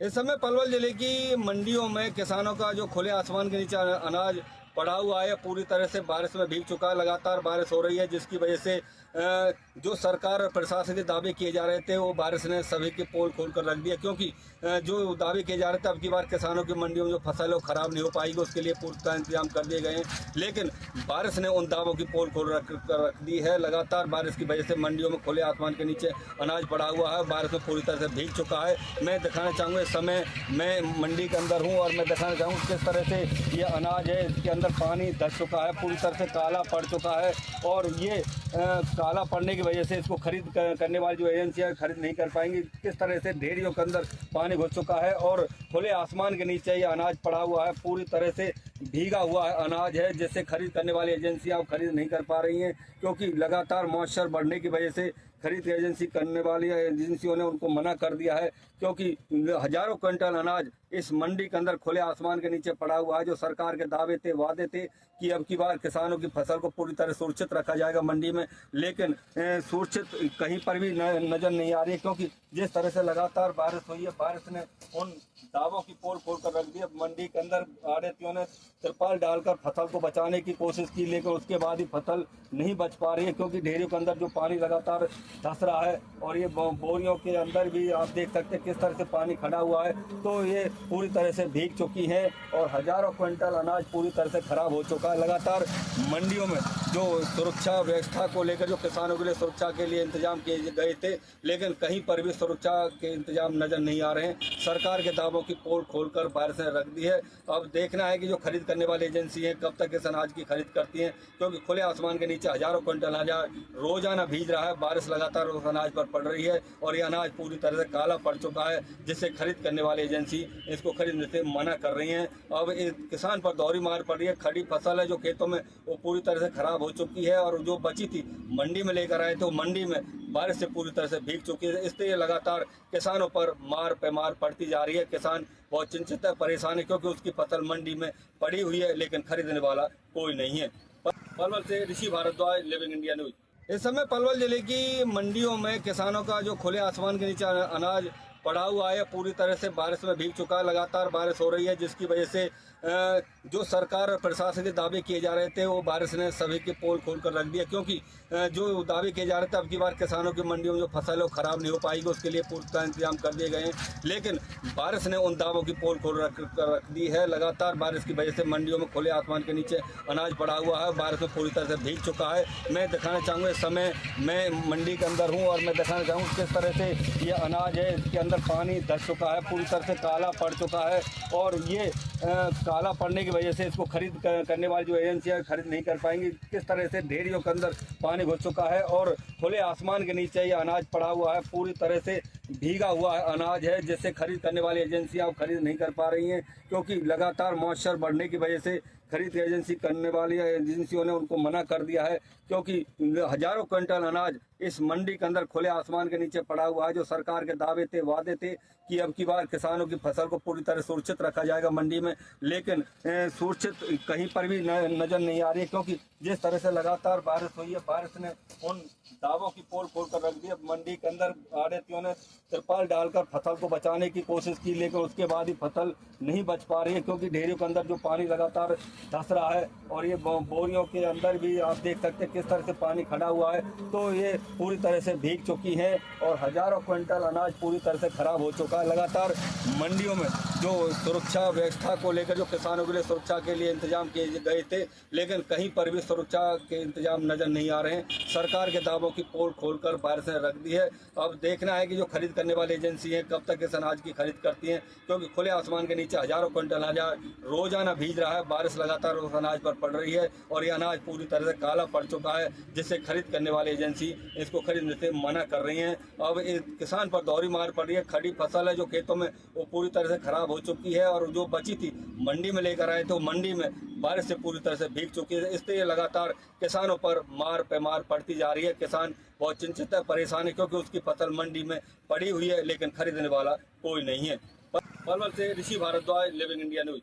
इस समय पलवल जिले की मंडियों में किसानों का जो खुले आसमान के नीचे अनाज पड़ा हुआ है, पूरी तरह से बारिश में भीग चुका है। लगातार बारिश हो रही है, जिसकी वजह से जो सरकार और प्रशासन के दावे किए जा रहे थे, वो बारिश ने सभी के पोल खोल कर रख दिया। क्योंकि जो दावे किए जा रहे थे, अब की बार किसानों की मंडियों में जो फसल है वो खराब नहीं हो पाएगी, उसके लिए पूर्णतः इंतजाम कर दिए गए हैं। लेकिन बारिश ने उन दावों की पोल खोल रख दी है। लगातार बारिश की वजह से मंडियों में खुले आसमान के नीचे अनाज पड़ा हुआ है, बारिश में पूरी तरह से भीग चुका है। मैं दिखाना चाहूँगा, इस समय मैं मंडी के अंदर हूँ और मैं दिखाना चाहूँगा किस तरह से ये अनाज है, इसके अंदर पानी धस चुका है, पूरी तरह से काला पड़ चुका है। और ये काला पड़ने की वजह से इसको खरीद करने वाली जो एजेंसियाँ खरीद नहीं कर पाएंगी। किस तरह से ढेरियों के अंदर पानी घुस चुका है और खुले आसमान के नीचे ये अनाज पड़ा हुआ है, पूरी तरह से भीगा हुआ है अनाज है, जिससे खरीद करने वाली एजेंसियाँ अब खरीद नहीं कर पा रही हैं। क्योंकि लगातार मॉइस्चर बढ़ने की वजह से खरीद एजेंसी करने वाली एजेंसियों ने उनको मना कर दिया है। क्योंकि हजारों क्विंटल अनाज इस मंडी के अंदर खुले आसमान के नीचे पड़ा हुआ है। जो सरकार के दावे थे, वादे थे कि अब की बार किसानों की फसल को पूरी तरह सुरक्षित रखा जाएगा मंडी में, लेकिन सुरक्षित कहीं पर भी नजर नहीं आ रही है। क्योंकि जिस तरह से लगातार बारिश हुई है, बारिश ने उन दावों की पोल खोल कर रख दी है। मंडी के अंदर आड़तियों ने तिरपाल डालकर फसल को बचाने की कोशिश की, लेकिन उसके बाद ही फसल नहीं बच पा रही है। क्योंकि ढेरियों के अंदर जो पानी लगातार धस रहा है और ये बोरियों के अंदर भी आप देख सकते हैं किस तरह से पानी खड़ा हुआ है। तो ये पूरी तरह से भीग चुकी है और हजारों क्विंटल अनाज पूरी तरह से खराब हो चुका है। लगातार मंडियों में जो सुरक्षा व्यवस्था को लेकर जो किसानों के लिए सुरक्षा के लिए इंतजाम किए गए थे, लेकिन कहीं पर भी सुरक्षा के इंतजाम नजर नहीं आ रहे हैं। सरकार के दावों की पोल खोलकर बारिश ने रख दी है। अब देखना है कि जो खरीद करने वाली एजेंसी है कब तक इस अनाज की खरीद करती हैं। क्योंकि खुले आसमान के नीचे हजारों क्विंटल अनाज रोजाना भीग रहा है, बारिश लगातार उस अनाज पर पड़ रही है और ये अनाज पूरी तरह से काला पड़ चुका है, जिससे खरीद करने वाली एजेंसी इसको खरीदने से मना कर रही हैं। अब किसान पर दोहरी मार पड़ रही है। खड़ी फसल है जो खेतों में, वो पूरी तरह से खराब हो चुकी है और जो बची थी मंडी में लेकर आए थे, वो मंडी में बारिश से पूरी तरह से भीग चुकी है। इसलिए लगातार किसानों पर मार पे मार पड़ती जा रही है। किसान बहुत चिंतित है, परेशान है, क्योंकि उसकी फसल मंडी में पड़ी हुई है, लेकिन खरीदने वाला कोई नहीं है। पलवल से ऋषि भारद्वाज, लिविंग इंडिया न्यूज। इस समय पलवल जिले की मंडियों में किसानों का जो खुले आसमान के नीचे अनाज पड़ा हुआ है, पूरी तरह से बारिश में भीग चुका है। लगातार बारिश हो रही है, जिसकी वजह से जो सरकार और प्रशासन के दावे किए जा रहे थे, वो बारिश ने सभी के पोल खोल कर रख दिया। क्योंकि जो दावे किए जा रहे थे, अब की बार किसानों की मंडियों में जो फसल है वो खराब नहीं हो पाएगी, उसके लिए पूर्णतः इंतजाम कर दिए गए हैं। लेकिन बारिश ने उन दावों की पोल खोल रख दी है। लगातार बारिश की वजह से मंडियों में खुले आसमान के नीचे अनाज पड़ा हुआ है, बारिश में पूरी तरह से भीग चुका है। मैं दिखाना चाहूँगा, इस समय मैं मंडी के अंदर हूँ और मैं दिखाना चाहूँगा किस तरह से ये अनाज है, इसके अंदर पानी धस चुका है, पूरी तरह से काला पड़ चुका है। और ये काला पड़ने की वजह से इसको खरीद करने वाली जो एजेंसियाँ खरीद नहीं कर पाएंगी। किस तरह से ढेरियों के अंदर पानी घुस चुका है और खुले आसमान के नीचे ये अनाज पड़ा हुआ है, पूरी तरह से भीगा हुआ है अनाज है, जिससे खरीद करने वाली एजेंसियाँ अब खरीद नहीं कर पा रही हैं। क्योंकि लगातार मॉइस्चर बढ़ने की वजह से खरीद एजेंसी करने वाली एजेंसियों ने उनको मना कर दिया है। क्योंकि हजारों क्विंटल अनाज इस मंडी के अंदर खुले आसमान के नीचे पड़ा हुआ है। जो सरकार के दावे थे, वादे थे कि अब की बार किसानों की फसल को पूरी तरह सुरक्षित रखा जाएगा मंडी में, लेकिन सुरक्षित कहीं पर भी नजर नहीं आ रही है। क्योंकि जिस तरह से लगातार बारिश हुई है, बारिश ने उन दावों की पोल खोल कर रख दी है। मंडी के अंदर आड़तियों ने तिरपाल डालकर फसल को बचाने की कोशिश की, लेकिन उसके बाद ही फसल नहीं बच पा रही है। क्योंकि ढेरियों के अंदर जो पानी लगातार धस रहा है और ये बोरियों के अंदर भी आप देख सकते हैं किस तरह से पानी खड़ा हुआ है। तो ये पूरी तरह से भीग चुकी है और हजारों क्विंटल अनाज पूरी तरह से खराब हो चुका है। लगातार मंडियों में जो सुरक्षा व्यवस्था को लेकर जो किसानों के लिए सुरक्षा के लिए इंतजाम किए गए थे, लेकिन कहीं पर भी सुरक्षा के इंतजाम नजर नहीं आ रहे हैं। सरकार के दावों की पोल खोलकर बारिश ने रख दी है। अब देखना है कि जो खरीद करने वाली एजेंसी है कब तक इस अनाज की खरीद करती हैं। क्योंकि खुले आसमान के नीचे हजारों क्विंटल अनाज रोजाना भीग रहा है, बारिश लगातार उस अनाज पर पड़ रही है और ये अनाज पूरी तरह से काला पड़ चुका है, जिससे खरीद करने वाली एजेंसी इसको खरीदने से मना कर रही हैं। अब किसान पर दोहरी मार पड़ रही है। खड़ी फसल है जो खेतों में, वो पूरी तरह से खराब हो चुकी है और जो बची थी मंडी में लेकर आए थे, मंडी में बारिश से पूरी तरह से भीग चुकी है। इसलिए लगातार किसानों पर मार पे मार पड़ती जा रही है। किसान बहुत चिंतित है, परेशान है, क्योंकि उसकी फसल मंडी में पड़ी हुई है, लेकिन खरीदने वाला कोई नहीं है। पलवल से ऋषि भारद्वाज, लिविंग इंडिया न्यूज।